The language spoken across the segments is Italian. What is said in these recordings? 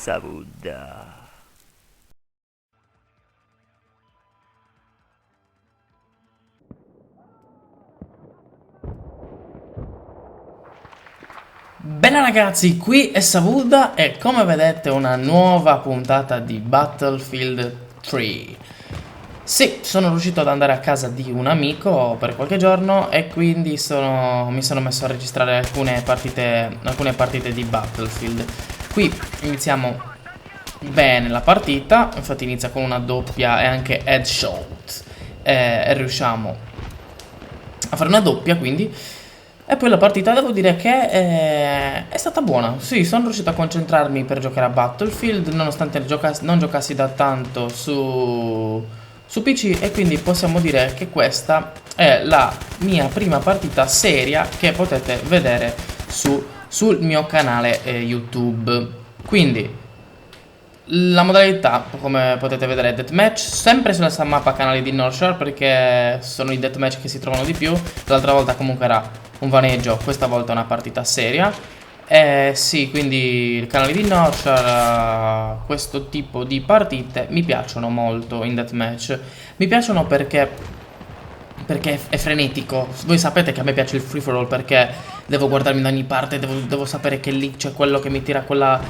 Savuda. Bene ragazzi, qui è Savuda e come vedete una nuova puntata di Battlefield 3. Sì, sono riuscito ad andare a casa di un amico per qualche giorno e quindi mi sono messo a registrare alcune partite di Battlefield. Qui iniziamo bene la partita, infatti inizia con una doppia e anche headshot e riusciamo a fare una doppia quindi. E poi la partita devo dire che è stata buona. Sì, sono riuscito a concentrarmi per giocare a Battlefield, nonostante non giocassi da tanto su PC, e quindi possiamo dire che questa è la mia prima partita seria che potete vedere sul mio canale YouTube. Quindi la modalità, come potete vedere, è deathmatch, sempre sulla stessa mappa canali di Northshore perché sono i deathmatch che si trovano di più. L'altra volta comunque era un vaneggio, questa volta è una partita seria. Sì, quindi il canale di Northshore, questo tipo di partite mi piacciono molto in deathmatch. Mi piacciono perché è frenetico. Voi sapete che a me piace il free for all perché devo guardarmi da ogni parte, devo sapere che lì c'è quello che mi tira quella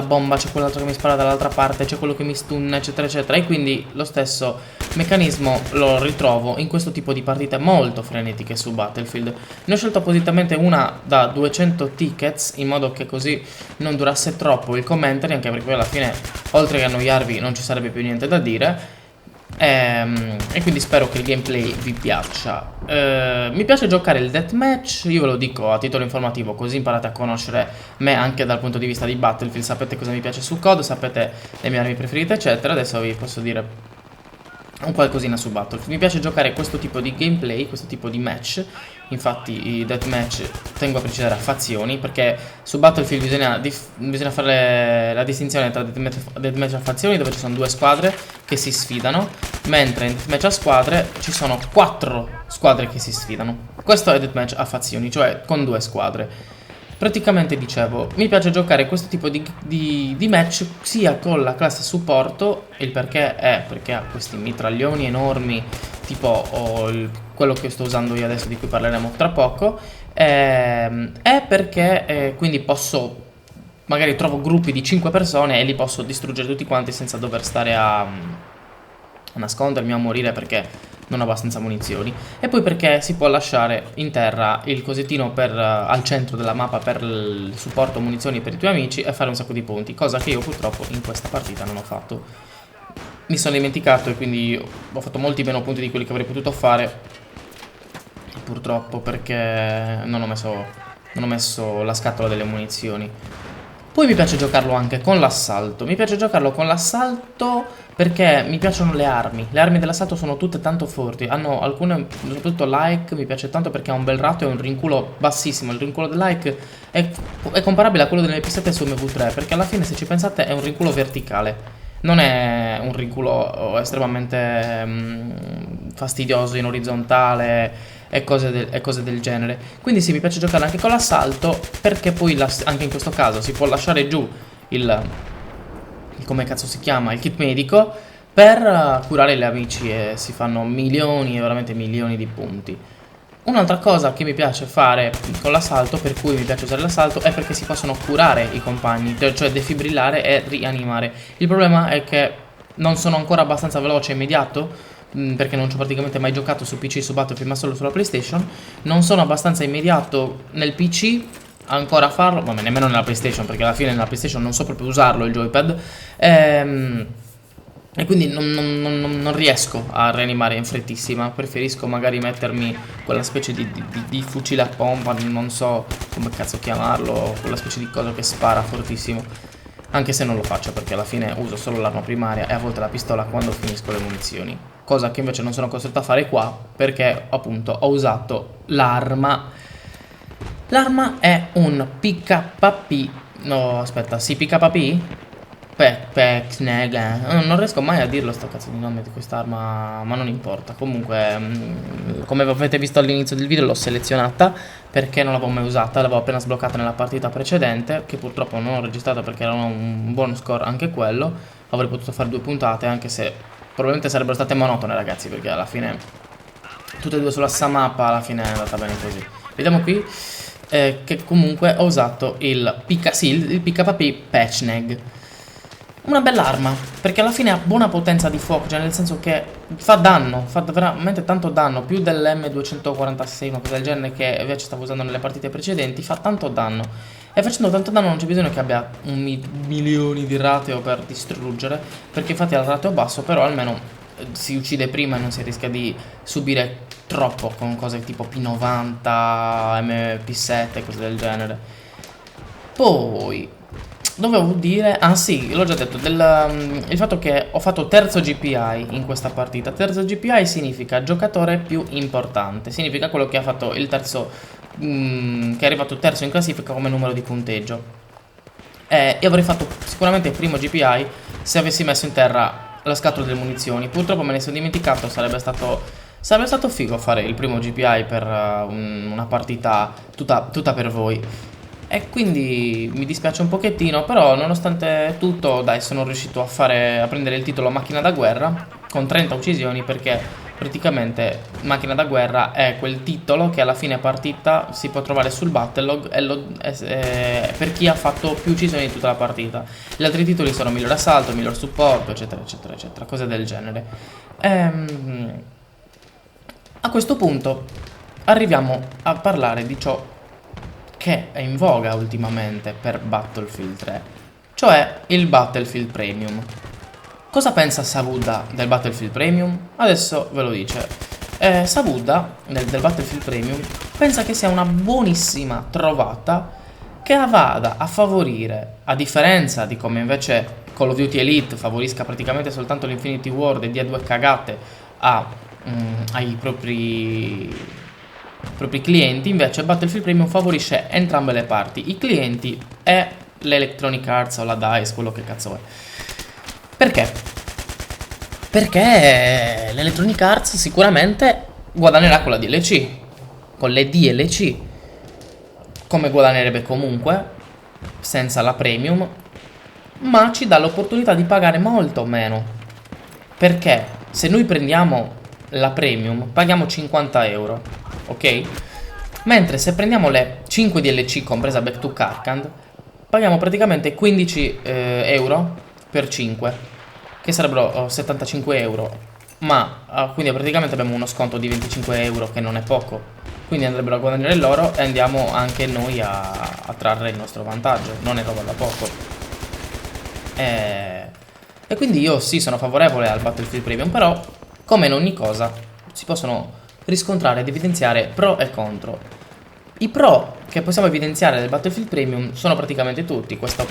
bomba, c'è quell'altro che mi spara dall'altra parte, c'è quello che mi stun, eccetera, eccetera. E quindi lo stesso meccanismo lo ritrovo in questo tipo di partite molto frenetiche su Battlefield. Ne ho scelto appositamente una da 200 tickets, in modo che così non durasse troppo il commentary, anche perché poi alla fine, oltre che annoiarvi, non ci sarebbe più niente da dire. E quindi spero che il gameplay vi piaccia. Mi piace giocare il deathmatch, io ve lo dico a titolo informativo, così imparate a conoscere me anche dal punto di vista di Battlefield. Sapete cosa mi piace su COD, sapete le mie armi preferite, eccetera. Adesso vi posso dire un qualcosina su Battlefield. Mi piace giocare questo tipo di gameplay, questo tipo di match. Infatti i deathmatch tengo a precisare a fazioni, perché su Battlefield bisogna fare la distinzione tra deathmatch a fazioni, dove ci sono due squadre che si sfidano, mentre in deathmatch a squadre ci sono 4 squadre che si sfidano. Questo è deathmatch a fazioni, cioè con due squadre. Praticamente dicevo, mi piace giocare questo tipo di match sia con la classe supporto. Il perché è perché ha questi mitraglioni enormi, tipo quello che sto usando io adesso, di cui parleremo tra poco. È perché quindi magari trovo gruppi di 5 persone e li posso distruggere tutti quanti senza dover stare a nascondermi o a morire perché non ho abbastanza munizioni. E poi perché si può lasciare in terra il cosettino al centro della mappa per il supporto munizioni per i tuoi amici e fare un sacco di punti, cosa che io purtroppo in questa partita non ho fatto. Mi sono dimenticato e quindi ho fatto molti meno punti di quelli che avrei potuto fare, purtroppo, perché non ho messo la scatola delle munizioni. Poi mi piace giocarlo anche con l'assalto. Mi piace giocarlo con l'assalto perché mi piacciono le armi. Le armi dell'assalto sono tutte tanto forti. Hanno alcune, soprattutto like, mi piace tanto perché ha un bel rato e un rinculo bassissimo. Il rinculo del like è comparabile a quello delle MP7 su MV3, perché alla fine, se ci pensate, è un rinculo verticale. Non è un rinculo estremamente fastidioso in orizzontale e cose del genere. Quindi sì, mi piace giocare anche con l'assalto, perché poi anche in questo caso si può lasciare giù come cazzo si chiama, il kit medico, per curare gli amici, e si fanno milioni e veramente milioni di punti. Un'altra cosa che mi piace fare con l'assalto, per cui mi piace usare l'assalto, è perché si possono curare i compagni, cioè defibrillare e rianimare. Il problema è che non sono ancora abbastanza veloce e immediato, perché non ci ho praticamente mai giocato su PC, su Battlefield, ma solo sulla PlayStation. Non sono abbastanza immediato nel PC ancora a farlo, vabbè, nemmeno nella PlayStation, perché alla fine nella PlayStation non so proprio usarlo il joypad. E quindi non riesco a rianimare in frettissima. Preferisco magari mettermi quella specie di fucile a pompa, non so come cazzo chiamarlo, quella specie di cosa che spara fortissimo. Anche se non lo faccio, perché alla fine uso solo l'arma primaria e a volte la pistola quando finisco le munizioni. Cosa che invece non sono costretto a fare qua, perché appunto ho usato l'arma. L'arma è un PKP. No, aspetta, sì, PKP? Pechneg. Non riesco mai a dirlo sto cazzo di nome di quest'arma, ma non importa. Comunque, come avete visto all'inizio del video, l'ho selezionata perché non l'avevo mai usata, l'avevo appena sbloccata nella partita precedente, che purtroppo non ho registrato perché era un buon score anche quello. Avrei potuto fare 2 puntate, anche se probabilmente sarebbero state monotone, ragazzi, perché alla fine tutte e due sulla stessa mappa, alla fine è andata bene così. Vediamo qui che comunque ho usato il PKP Pechneg. Una bella arma, perché alla fine ha buona potenza di fuoco, cioè nel senso che fa danno, fa veramente tanto danno, più dell'M246, una cosa del genere che invece stavo usando nelle partite precedenti, fa tanto danno. E facendo tanto danno non c'è bisogno che abbia milioni di rateo per distruggere, perché infatti ha il rateo basso, però almeno si uccide prima e non si rischia di subire troppo con cose tipo P90, MP7, cose del genere. Poi dovevo dire, ah sì, l'ho già detto, il fatto che ho fatto terzo GPI in questa partita. Terzo GPI significa giocatore più importante, significa quello che ha fatto il terzo, che è arrivato terzo in classifica come numero di punteggio. Io avrei fatto sicuramente il primo GPI se avessi messo in terra la scatola delle munizioni. Purtroppo me ne sono dimenticato, sarebbe stato figo fare il primo GPI per una partita tutta per voi. E quindi mi dispiace un pochettino, però nonostante tutto, dai, sono riuscito a prendere il titolo Macchina da Guerra con 30 uccisioni, perché praticamente Macchina da Guerra è quel titolo che alla fine partita si può trovare sul Battlelog per chi ha fatto più uccisioni di tutta la partita. Gli altri titoli sono miglior assalto, miglior supporto, eccetera, eccetera, eccetera, cose del genere. A questo punto arriviamo a parlare di ciò che è in voga ultimamente per Battlefield 3, cioè il Battlefield Premium. Cosa pensa Savuda del Battlefield Premium? Adesso ve lo dice. Savuda del Battlefield Premium pensa che sia una buonissima trovata che vada a favorire, a differenza di come invece Call of Duty Elite favorisca praticamente soltanto l'Infinity Ward e dia 2 cagate ai propri clienti, invece Battlefield Premium favorisce entrambe le parti, i clienti e l'Electronic Arts o la DICE, quello che cazzo è. Perché? Perché l'Electronic Arts sicuramente guadagnerà con la DLC, con le DLC, come guadagnerebbe comunque senza la Premium, ma ci dà l'opportunità di pagare molto meno. Perché se noi prendiamo la Premium paghiamo 50 euro, ok? Mentre se prendiamo le 5 DLC compresa Back to Karkand paghiamo praticamente 15 euro per 5, che sarebbero 75 euro, ma quindi praticamente abbiamo uno sconto di 25 euro, che non è poco, quindi andrebbero a guadagnare loro e andiamo anche noi a trarre il nostro vantaggio, non è roba da poco. E quindi io sì, sono favorevole al Battlefield Premium, però come in ogni cosa si possono riscontrare ed evidenziare pro e contro. I pro che possiamo evidenziare del Battlefield Premium sono praticamente tutti: questo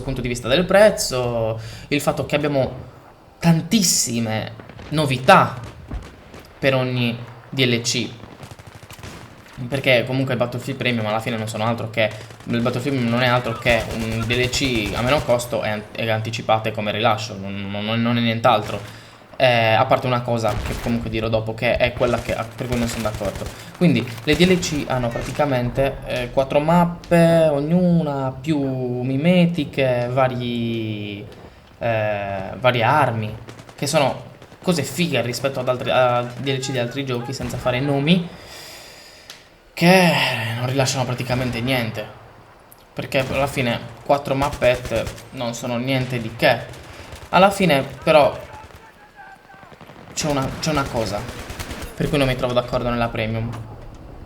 punto di vista del prezzo, il fatto che abbiamo tantissime novità per ogni DLC, perché comunque il Battlefield Premium alla fine non sono altro che il Battlefield Premium non è altro che un DLC a meno costo e anticipate come rilascio, non è nient'altro. A parte una cosa che comunque dirò dopo, che è quella per cui non sono d'accordo. Quindi le DLC hanno praticamente 4 mappe, ognuna più mimetiche, varie armi, che sono cose fighe rispetto a DLC di altri giochi, senza fare nomi, che non rilasciano praticamente niente, perché alla fine 4 mappette non sono niente di che. Alla fine però c'è una cosa per cui non mi trovo d'accordo nella Premium.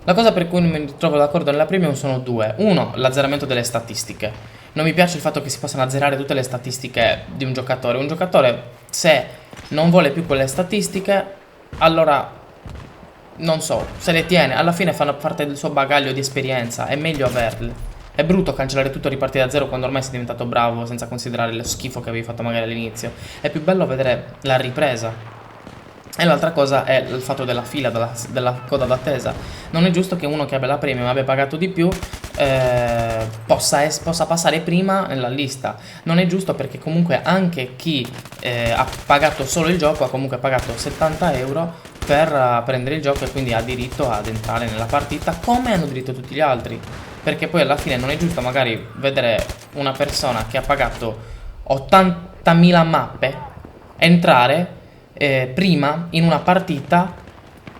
La cosa per cui non mi trovo d'accordo nella Premium sono due. Uno, l'azzeramento delle statistiche. Non mi piace il fatto che si possano azzerare tutte le statistiche di un giocatore. Un giocatore, se non vuole più quelle statistiche, allora non so, se le tiene, alla fine fanno parte del suo bagaglio di esperienza, è meglio averle. È brutto cancellare tutto e ripartire da zero quando ormai sei diventato bravo, senza considerare lo schifo che avevi fatto magari all'inizio. È più bello vedere la ripresa. E l'altra cosa è il fatto della fila, della coda d'attesa. Non è giusto che uno che abbia la Premium abbia pagato di più possa passare prima nella lista. Non è giusto, perché comunque anche chi ha pagato solo il gioco ha comunque pagato 70 euro per prendere il gioco, e quindi ha diritto ad entrare nella partita come hanno diritto tutti gli altri. Perché poi alla fine non è giusto magari vedere una persona che ha pagato 80.000 mappe entrare prima in una partita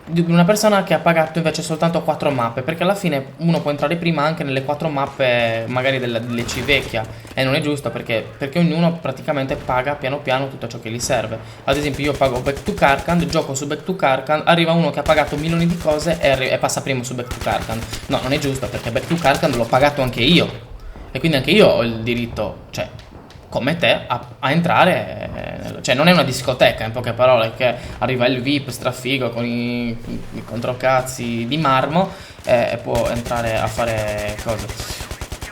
di una persona che ha pagato invece soltanto 4 mappe, perché alla fine uno può entrare prima anche nelle 4 mappe magari dell'EC vecchia, e non è giusto, perché ognuno praticamente paga piano piano tutto ciò che gli serve. Ad esempio io pago Back to Karkand, gioco su Back to Karkand, arriva uno che ha pagato milioni di cose e passa prima su Back to Karkand. No, non è giusto, perché Back to Karkand l'ho pagato anche io, e quindi anche io ho il diritto, cioè come te, a entrare, cioè non è una discoteca, in poche parole, che arriva il VIP strafigo con i controcazzi di marmo, e può entrare a fare cose.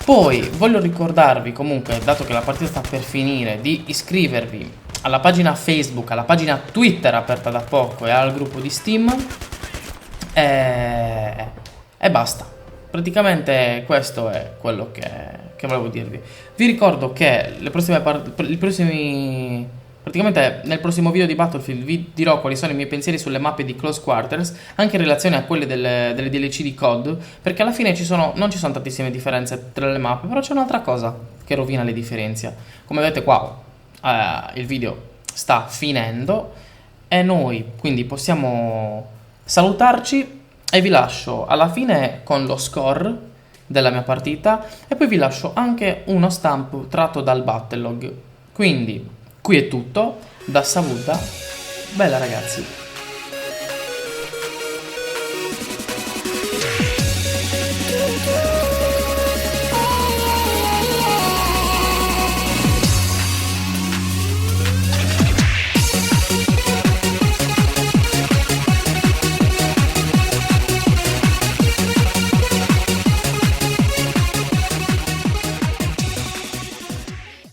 Poi voglio ricordarvi comunque, dato che la partita sta per finire, di iscrivervi alla pagina Facebook, alla pagina Twitter aperta da poco, e al gruppo di Steam, e basta. Praticamente questo è quello che volevo dirvi. Vi ricordo che praticamente nel prossimo video di Battlefield vi dirò quali sono i miei pensieri sulle mappe di Close Quarters, anche in relazione a quelle delle DLC di COD, perché alla fine non ci sono tantissime differenze tra le mappe, però c'è un'altra cosa che rovina le differenze. Come vedete qua, il video sta finendo, e noi quindi possiamo salutarci, e vi lascio alla fine con lo score della mia partita, e poi vi lascio anche uno stamp tratto dal Battlelog. Quindi qui è tutto da Savuta, bella ragazzi.